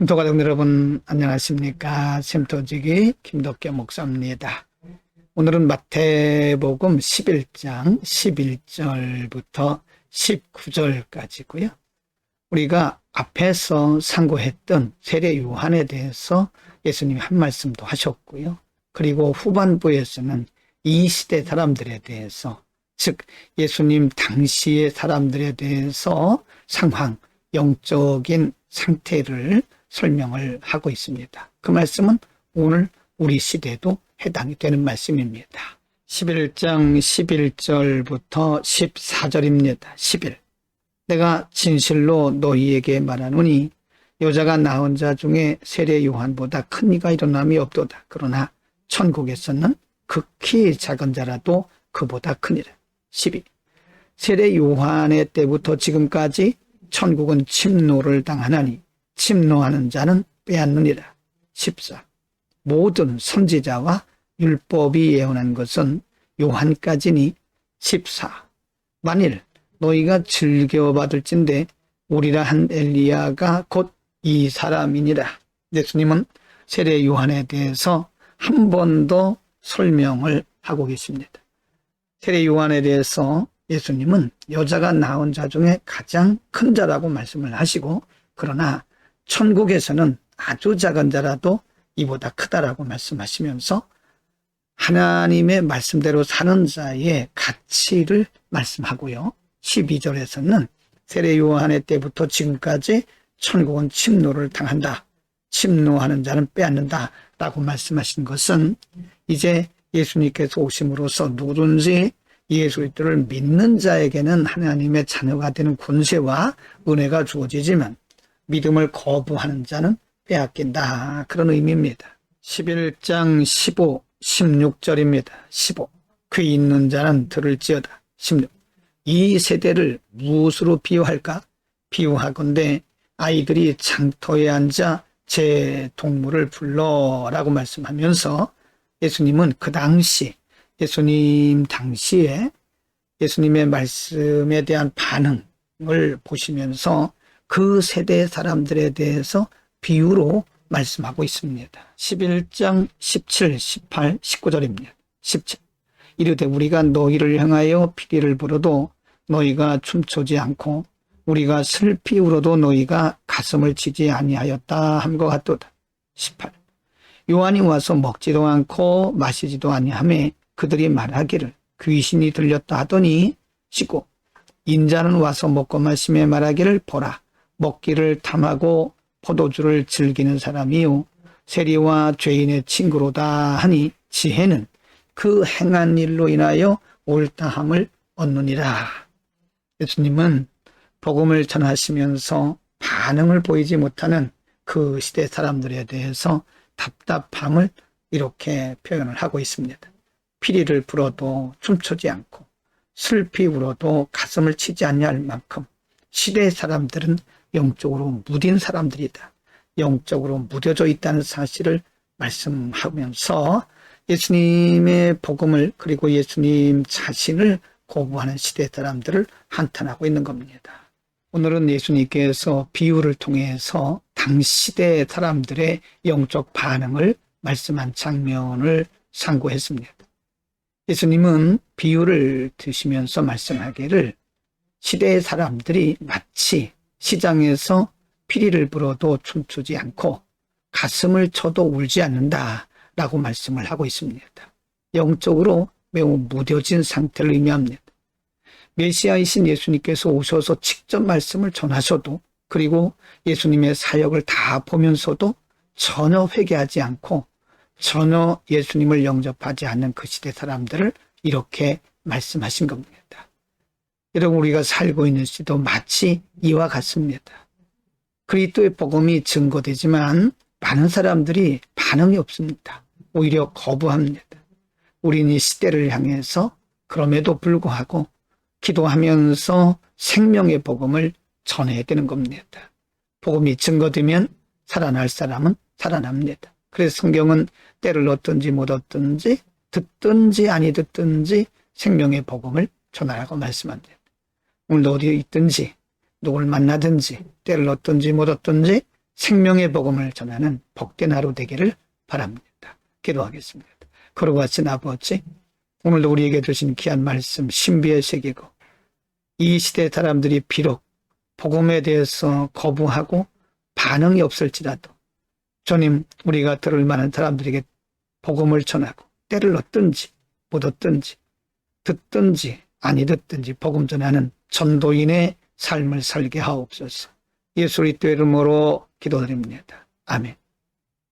쉼터 가족 여러분 안녕하십니까? 쉼터지기 김덕겸 목사입니다. 오늘은 마태복음 11장 11절부터 19절까지고요. 우리가 앞에서 상고했던 세례 요한에 대해서 예수님이 한 말씀도 하셨고요. 그리고 후반부에서는 이 시대 사람들에 대해서, 즉 예수님 당시의 사람들에 대해서 상황, 영적인 상태를 설명을 하고 있습니다. 그 말씀은 오늘 우리 시대도 해당이 되는 말씀입니다. 11장 11절부터 14절입니다. 11. 내가 진실로 너희에게 말하노니 여자가 낳은 자 중에 세례 요한보다 큰 이가 일어남이 없도다. 그러나 천국에서는 극히 작은 자라도 그보다 크니라. 12. 세례 요한의 때부터 지금까지 천국은 침노를 당하나니 침노하는 자는 빼앗느니라. 14. 모든 선지자와 율법이 예언한 것은 요한까지니. 14. 만일 너희가 즐겨받을진대 오리라 한 엘리야가 곧 이 사람이니라. 예수님은 세례 요한에 대해서 한 번 더 설명을 하고 계십니다. 세례 요한에 대해서 예수님은 여자가 낳은 자 중에 가장 큰 자라고 말씀을 하시고, 그러나 천국에서는 아주 작은 자라도 이보다 크다라고 말씀하시면서 하나님의 말씀대로 사는 자의 가치를 말씀하고요. 12절에서는 세례 요한의 때부터 지금까지 천국은 침노를 당한다. 침노하는 자는 빼앗는다 라고 말씀하신 것은 이제 예수님께서 오심으로써 누구든지 예수 그리스도를 믿는 자에게는 하나님의 자녀가 되는 권세와 은혜가 주어지지만 믿음을 거부하는 자는 빼앗긴다. 그런 의미입니다. 11장 15, 16절입니다. 15. 귀 있는 자는 들을지어다. 16. 이 세대를 무엇으로 비유할까? 비유하건대 아이들이 장터에 앉아 제 동물을 불러라고 말씀하면서 예수님은 그 당시, 예수님 당시에 예수님의 말씀에 대한 반응을 보시면서 그 세대 사람들에 대해서 비유로 말씀하고 있습니다. 11장 17, 18, 19절입니다. 17. 이르되 우리가 너희를 향하여 피리를 불어도 너희가 춤추지 않고 우리가 슬피 울어도 너희가 가슴을 치지 아니하였다 함과 같도다. 18. 요한이 와서 먹지도 않고 마시지도 아니하매 그들이 말하기를 귀신이 들렸다 하더니 19. 인자는 와서 먹고 마시며 말하기를 보라 먹기를 탐하고 포도주를 즐기는 사람이요 세리와 죄인의 친구로다 하니 지혜는 그 행한 일로 인하여 옳다함을 얻느니라. 예수님은 복음을 전하시면서 반응을 보이지 못하는 그 시대 사람들에 대해서 답답함을 이렇게 표현을 하고 있습니다. 피리를 불어도 춤추지 않고 슬피 울어도 가슴을 치지 아니할 만큼 시대의 사람들은 영적으로 무딘 사람들이다. 영적으로 무뎌져 있다는 사실을 말씀하면서 예수님의 복음을 그리고 예수님 자신을 거부하는 시대 사람들을 한탄하고 있는 겁니다. 오늘은 예수님께서 비유를 통해서 당시대 사람들의 영적 반응을 말씀한 장면을 상고했습니다. 예수님은 비유를 드시면서 말씀하기를 시대의 사람들이 마치 시장에서 피리를 불어도 춤추지 않고 가슴을 쳐도 울지 않는다 라고 말씀을 하고 있습니다. 영적으로 매우 무뎌진 상태를 의미합니다. 메시아이신 예수님께서 오셔서 직접 말씀을 전하셔도 그리고 예수님의 사역을 다 보면서도 전혀 회개하지 않고 전혀 예수님을 영접하지 않는 그 시대 사람들을 이렇게 말씀하신 겁니다. 여러분 우리가 살고 있는 시도 마치 이와 같습니다. 그리스도의 복음이 증거되지만 많은 사람들이 반응이 없습니다. 오히려 거부합니다. 우리는 이 시대를 향해서 그럼에도 불구하고 기도하면서 생명의 복음을 전해야 되는 겁니다. 복음이 증거되면 살아날 사람은 살아납니다. 그래서 성경은 때를 얻든지 못 얻든지 듣든지 아니 듣든지 생명의 복음을 전하라고 말씀합니다. 오늘 어디에 있든지 누굴 만나든지 때를 얻든지 못 얻든지 생명의 복음을 전하는 복된 하루 되기를 바랍니다. 기도하겠습니다. 거룩하신 아버지, 오늘도 우리에게 주신 귀한 말씀 신비에 새기고 이 시대 사람들이 비록 복음에 대해서 거부하고 반응이 없을지라도 주님, 우리가 들을 만한 사람들에게 복음을 전하고 때를 얻든지 못 얻든지 듣든지 아니 듣든지 복음 전하는 전도인의 삶을 살게 하옵소서. 예수 그리스도의 이름으로 기도드립니다. 아멘.